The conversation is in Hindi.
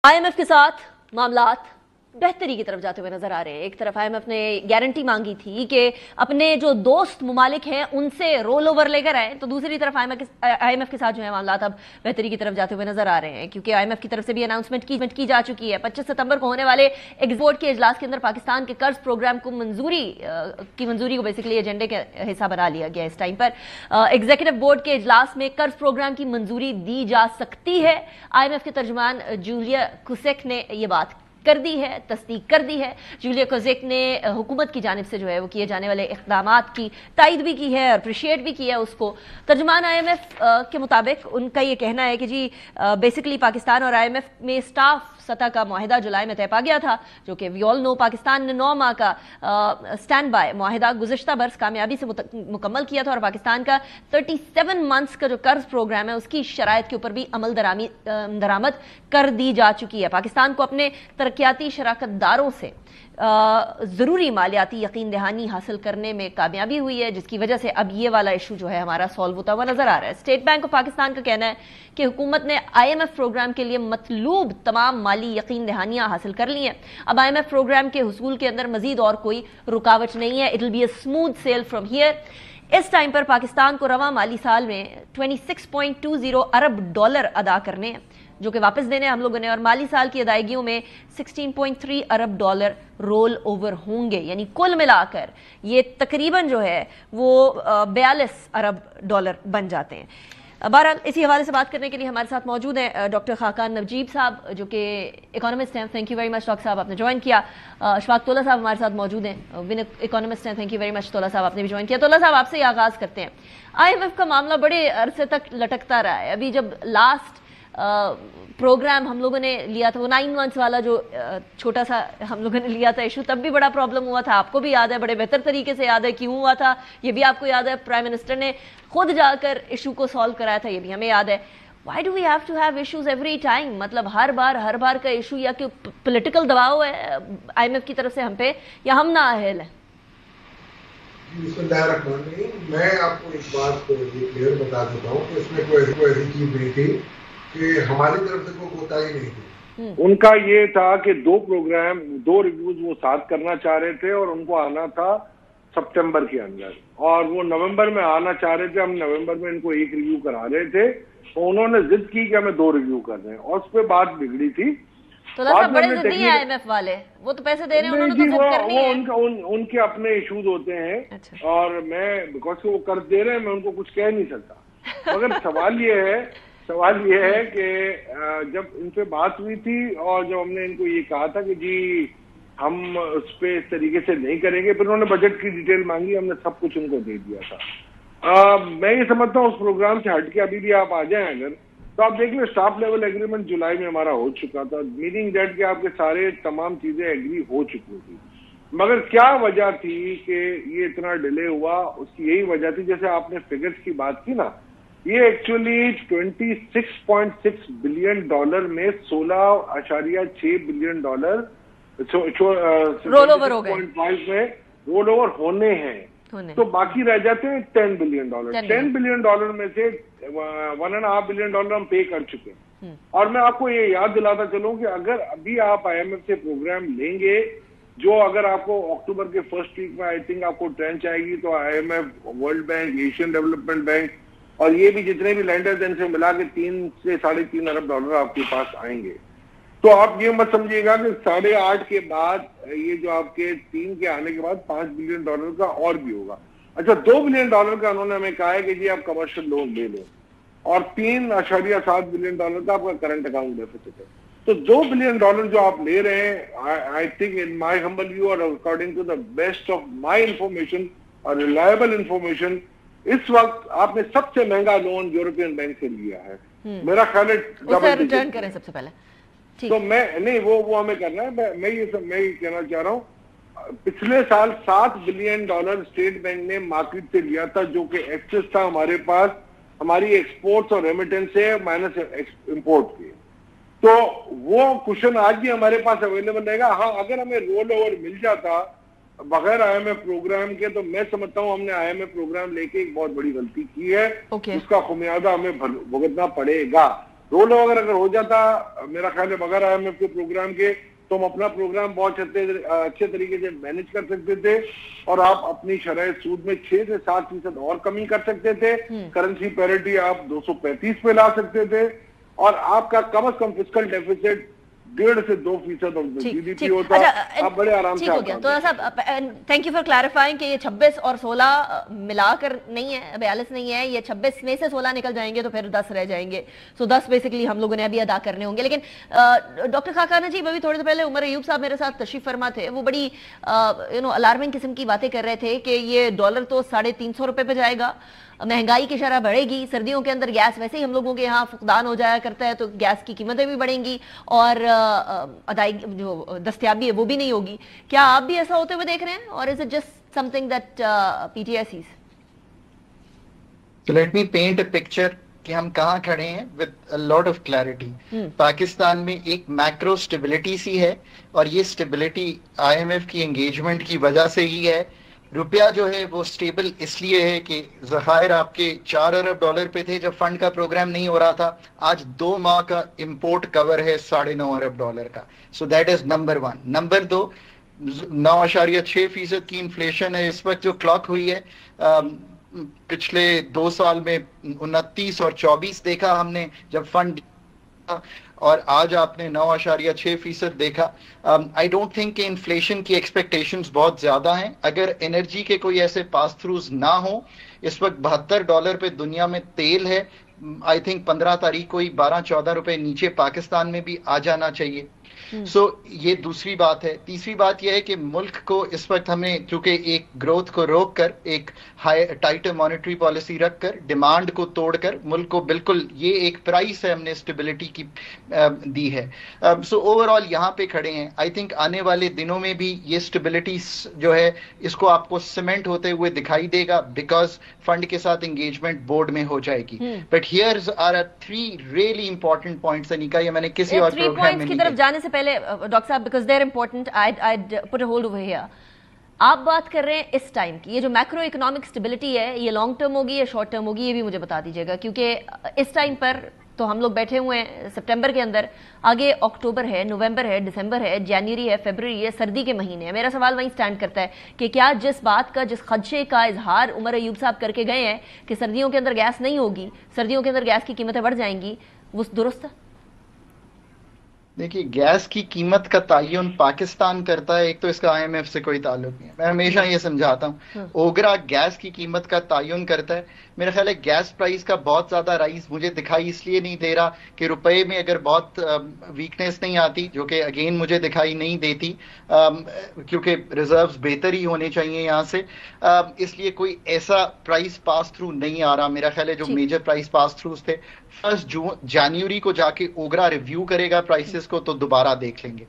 आईएमएफ के साथ मामलात बेहतरी की तरफ जाते हुए नजर आ रहे हैं। एक तरफ आईएमएफ ने गारंटी मांगी थी कि अपने जो दोस्त मुमालिक हैं उनसे रोल ओवर लेकर आए, तो दूसरी तरफ आईएमएफ के साथ जो है मामलात अब बेहतरी की तरफ जाते हुए नजर आ रहे हैं, क्योंकि आईएमएफ की तरफ से भी अनाउंसमेंट की जा चुकी है। 25 सितंबर को होने वाले एग्जिट के इजलास के अंदर पाकिस्तान के कर्ज प्रोग्राम को मंजूरी को बेसिकली एजेंडे का हिस्सा बना लिया गया। इस टाइम पर एग्जीक्यूटिव बोर्ड के इजलास में कर्ज प्रोग्राम की मंजूरी दी जा सकती है। आईएमएफ के तर्जुमान जूलिया कुसेक ने यह बात कर दी है, तस्दीक कर दी है। जूलिया कुसेक ने हुकूमत की जानिब से जो है वो किए जाने वाले इक़दामात की तायद भी की है, अप्रिशिएट भी किया है उसको। तर्जुमान आईएमएफ के मुताबिक उनका ये कहना है कि जी बेसिकली पाकिस्तान और आईएमएफ में स्टाफ सतह का मुआहिदा जुलाई में तय पा गया था, जो कि वी ऑल नो पाकिस्तान ने 9 माह का स्टैंड बाय मुआहिदा गुज़िश्ता बरस कामयाबी से मुकम्मल किया था और पाकिस्तान का 37 मंथ्स का जो कर्ज प्रोग्राम है उसकी शराइत के ऊपर भी अमल दरामद कर दी जा चुकी है। पाकिस्तान को अपने तरक्याती शराकतदारों से जरूरी मालियाती यकीन दहानी हासिल करने में कामयाबी हुई है, जिसकी वजह से अब ये वाला इशू जो है हमारा सॉल्व होता हुआ नजर आ रहा है। स्टेट बैंक ऑफ पाकिस्तान का कहना है कि हुकूमत ने आईएमएफ प्रोग्राम के लिए मतलूब तमाम माली यकीन दहानियां हासिल कर ली हैं। अब आईएमएफ प्रोग्राम के हुसूल के अंदर मजीद और कोई रुकावट नहीं है। It will be a smooth sail from here. इस टाइम पर पाकिस्तान को रवा माली साल में 26.20 अरब डॉलर अदा करने हैं, जो कि वापस देने हम लोगों ने, और माली साल की अदायगियों में 16.3 अरब डॉलर रोल ओवर होंगे। यानी कुल मिलाकर ये तकरीबन जो है वो 42 अरब डॉलर बन जाते हैं। बहरहाल इसी हवाले से बात करने के लिए हमारे साथ मौजूद हैं डॉक्टर खाकान नजीब साहब, जो कि इकोनॉमिस्ट हैं। Thank you very much doctor साहब, आपने ज्वाइन किया। अशफाक तोला साहब हमारे साथ मौजूद हैं, विन इकोनॉमिस्ट हैं। थैंक यू वेरी मच तोला साहब, आपने भी ज्वाइन किया। तोला साहब, आपसे आगाज करते हैं। आईएमएफ का मामला बड़े अरसे तक लटकता रहा है। अभी जब लास्ट प्रोग्राम हम लोगों ने लिया था, वो 9 मंथ्स वाला जो छोटा सा हम लोगों ने लिया था इशू, तब भी बड़ा प्रॉब्लम हुआ था। आपको भी याद है, बड़े बेहतर तरीके से याद है क्यों हुआ था, ये भी आपको याद है। प्राइम मिनिस्टर ने खुद जाकर इशू को सॉल्व कराया था, ये भी हमें याद है। Why do we have to have issues every time? मतलब हर बार का इशू या कि पॉलिटिकल दबाव है आईएमएफ की तरफ से हम पे, या हम ना अहल है? मैं आपको एक बात क्लियर बता देता हूँ कि इसमें कोई ऐसी चीज नहीं थी कि हमारी तरफ से कोई कोताही नहीं थी। उनका ये था कि 2 रिव्यूज वो साथ करना चाह रहे थे और उनको आना था सितंबर के अंदर, और वो नवंबर में आना चाह रहे थे। हम नवंबर में इनको एक रिव्यू करा रहे थे, तो उन्होंने जिद की कि हमें 2 रिव्यू कर रहे हैं, और उस पर बात बिगड़ी थी। तो बड़े जिद्दी हैं आईएमएफ वाले, वो तो पैसे दे रहे हैं, उन्होंने तो जिद करनी है। उनके अपने इश्यूज होते हैं। अच्छा। और मैं बिकॉज वो कर्ज दे रहे हैं, मैं उनको कुछ कह नहीं सकता। मगर सवाल ये है कि जब इनसे बात हुई थी और जब हमने इनको ये कहा था कि जी हम उस पर इस तरीके से नहीं करेंगे, फिर उन्होंने बजट की डिटेल मांगी, हमने सब कुछ उनको दे दिया था। मैं ये समझता हूँ उस प्रोग्राम से हटके अभी भी आप आ जाएं अगर, तो आप देख लें स्टाफ लेवल एग्रीमेंट जुलाई में हमारा हो चुका था, मीनिंग दैट कि आपके सारे तमाम चीजें एग्री हो चुकी थी। मगर क्या वजह थी कि ये इतना डिले हुआ? उसकी यही वजह थी, जैसे आपने फिगर्स की बात की ना, ये एक्चुअली 26.6 बिलियन डॉलर में 16.6 बिलियन डॉलर रोल ओवर हो गए, में रोल ओवर होने हैं। तो बाकी रह जाते हैं 10 बिलियन डॉलर। 10 बिलियन डॉलर में से 1.5 बिलियन डॉलर हम पे कर चुके हैं। और मैं आपको ये याद दिलाता चलूं कि अगर अभी आप आईएमएफ से प्रोग्राम लेंगे, जो अगर आपको अक्टूबर के फर्स्ट वीक में आई थिंक आपको ट्रेंच आएगी, तो IMF, world bank, Asian development bank और ये भी जितने भी लैंडर्स इनसे मिला के 3 से 3.5 अरब डॉलर आपके पास आएंगे। तो आप ये मत समझिएगा कि 8.5 के बाद ये जो आपके 3 के आने के बाद 5 बिलियन डॉलर का और भी होगा। अच्छा, 2 बिलियन डॉलर का उन्होंने हमें कहा है कि जी आप कमर्शियल लोन ले लो, और 3.7 बिलियन डॉलर का आपका करंट अकाउंट डेफिसिट है। तो 2 बिलियन डॉलर जो आप ले रहे हैं, I think in my humble view और according to the best of my information और रिलायबल इंफॉर्मेशन, इस वक्त आपने सबसे महंगा लोन यूरोपियन बैंक से लिया है। मेरा ख्याल है रिटर्न करें सबसे पहले। तो मैं नहीं, वो हमें करना है। मैं ये कहना चाह रहा हूँ, पिछले साल 7 बिलियन डॉलर स्टेट बैंक ने मार्केट से लिया था, जो कि एक्सेस था हमारे पास, हमारी एक्सपोर्ट्स और रेमिटेंस से माइनस इंपोर्ट के। तो वो क्वेश्चन आज भी हमारे पास अवेलेबल रहेगा। हाँ, अगर हमें रोल ओवर मिल जाता बगैर आईएमएफ प्रोग्राम के, तो मैं समझता हूँ हमने आईएमएफ प्रोग्राम लेके एक बहुत बड़ी गलती की है। उसका खुमियाजा हमें भुगतना पड़ेगा। रोल ओवर अगर हो जाता, मेरा ख्याल है बगैर IMF के प्रोग्राम के, तो हम अपना प्रोग्राम बहुत अच्छे तरीके से मैनेज कर सकते थे और आप अपनी शरह सूद में 6 से 7% और कमी कर सकते थे। करेंसी पैरिटी आप 235 पे ला सकते थे और आपका कम से कम फिस्कल डेफिसिट 1.5 से 2% ऑफ GDP होता। अच्छा, आप बड़े आराम से हो गया। तो साहब थैंक यू फॉर क्लैरिफाइंग कि ये 26 और 16 मिलाकर नहीं है, 42 नहीं है, ये 26 में से 16 निकल जाएंगे तो फिर 10 रह जाएंगे। सो 10 बेसिकली हम लोगों ने अभी अदा करने होंगे। लेकिन डॉक्टर खाकाना जी, अभी थोड़ी देर पहले उमर अयूब साहब मेरे साथ तशरीफ फरमा थे, वो बड़ी अलार्मिंग किस्म की बातें कर रहे थे कि ये डॉलर तो 350 रुपए पे जाएगा, महंगाई की शरह बढ़ेगी, सर्दियों के अंदर गैस वैसे ही हम लोगों के यहाँ फुकदान हो जाया करता है तो गैस की कीमतें भी बढ़ेंगी और अदायगी जो दस्तयाबी है वो भी नहीं होगी। क्या आप भी ऐसा होते हुए देख रहे हैं और is it just something that PTI sees? So let me paint a picture कि हम कहाँ खड़े हैं with a lot of clarity. Pakistan में एक मैक्रो स्टेबिलिटी सी है और ये स्टेबिलिटी IMF की एंगेजमेंट की वजह से ही है। रुपया जो है वो स्टेबल इसलिए है कि ज़खायर आपके 4 अरब डॉलर पे थे जब फंड का प्रोग्राम नहीं हो रहा था, आज 2 माह का इंपोर्ट कवर है 9.5 अरब डॉलर का। So that is number 1। Number 2, 9.6% की इन्फ्लेशन है इस वक्त जो क्लॉक हुई है। पिछले 2 साल में 29 और 24 देखा हमने जब फंड, और आज आपने 9.6% देखा। आई डोंट थिंक कि इन्फ्लेशन की एक्सपेक्टेशंस बहुत ज्यादा हैं। अगर एनर्जी के कोई ऐसे पास थ्रूज ना हो, इस वक्त 72 डॉलर पे दुनिया में तेल है, आई थिंक 15 तारीख को ही 12-14 रुपए नीचे पाकिस्तान में भी आ जाना चाहिए। सो ये दूसरी बात है। तीसरी बात यह है कि मुल्क को इस वक्त हमें चूंकि एक ग्रोथ को रोक कर, एक हाई टाइटर मॉनेटरी पॉलिसी रखकर, डिमांड को तोड़कर मुल्क को बिल्कुल ये एक प्राइस है हमने स्टेबिलिटी की दी है। सो ओवरऑल यहाँ पे खड़े हैं। आई थिंक आने वाले दिनों में भी ये स्टेबिलिटी जो है इसको आपको सीमेंट होते हुए दिखाई देगा बिकॉज फंड के साथ एंगेजमेंट बोर्ड में हो जाएगी। But here's are 3 really important points. Anika, ये मैंने किसी और प्रोग्राम में की तरफ जाने से पहले डॉक्टर साहब, because they are important, I'd put a hold over here. आप बात कर रहे हैं इस टाइम की, ये जो मैक्रो इकोनॉमिक स्टेबिलिटी है ये लॉन्ग टर्म होगी या शॉर्ट टर्म होगी, ये भी मुझे बता दीजिएगा, क्योंकि इस टाइम पर तो हम लोग बैठे हुए हैं सितंबर के अंदर, आगे अक्टूबर है, नवंबर है, दिसंबर है, जनवरी है, फरवरी है, सर्दी के महीने हैं। मेरा सवाल वहीं स्टैंड करता है कि क्या जिस बात का, जिस खदशे का इजहार उमर अयूब साहब करके गए हैं कि सर्दियों के अंदर गैस नहीं होगी, सर्दियों के अंदर गैस की कीमतें बढ़ जाएंगी, वो दुरुस्त है? देखिए, गैस की कीमत का तायुन पाकिस्तान करता है, एक तो इसका IMF से कोई ताल्लुक नहीं है। मैं हमेशा ये समझाता हूँ, ओगरा गैस की कीमत का तायुन करता है। मेरा ख्याल है गैस प्राइस का बहुत ज्यादा राइज मुझे दिखाई इसलिए नहीं दे रहा कि रुपए में अगर बहुत वीकनेस नहीं आती, जो कि अगेन मुझे दिखाई नहीं देती क्योंकि रिजर्व्स बेहतर ही होने चाहिए यहाँ से, इसलिए कोई ऐसा प्राइस पास थ्रू नहीं आ रहा। मेरा ख्याल है जो मेजर प्राइस पास थ्रूज थे 1 जनवरी को जाके ओगरा रिव्यू करेगा प्राइसेस को, तो दोबारा देख लेंगे।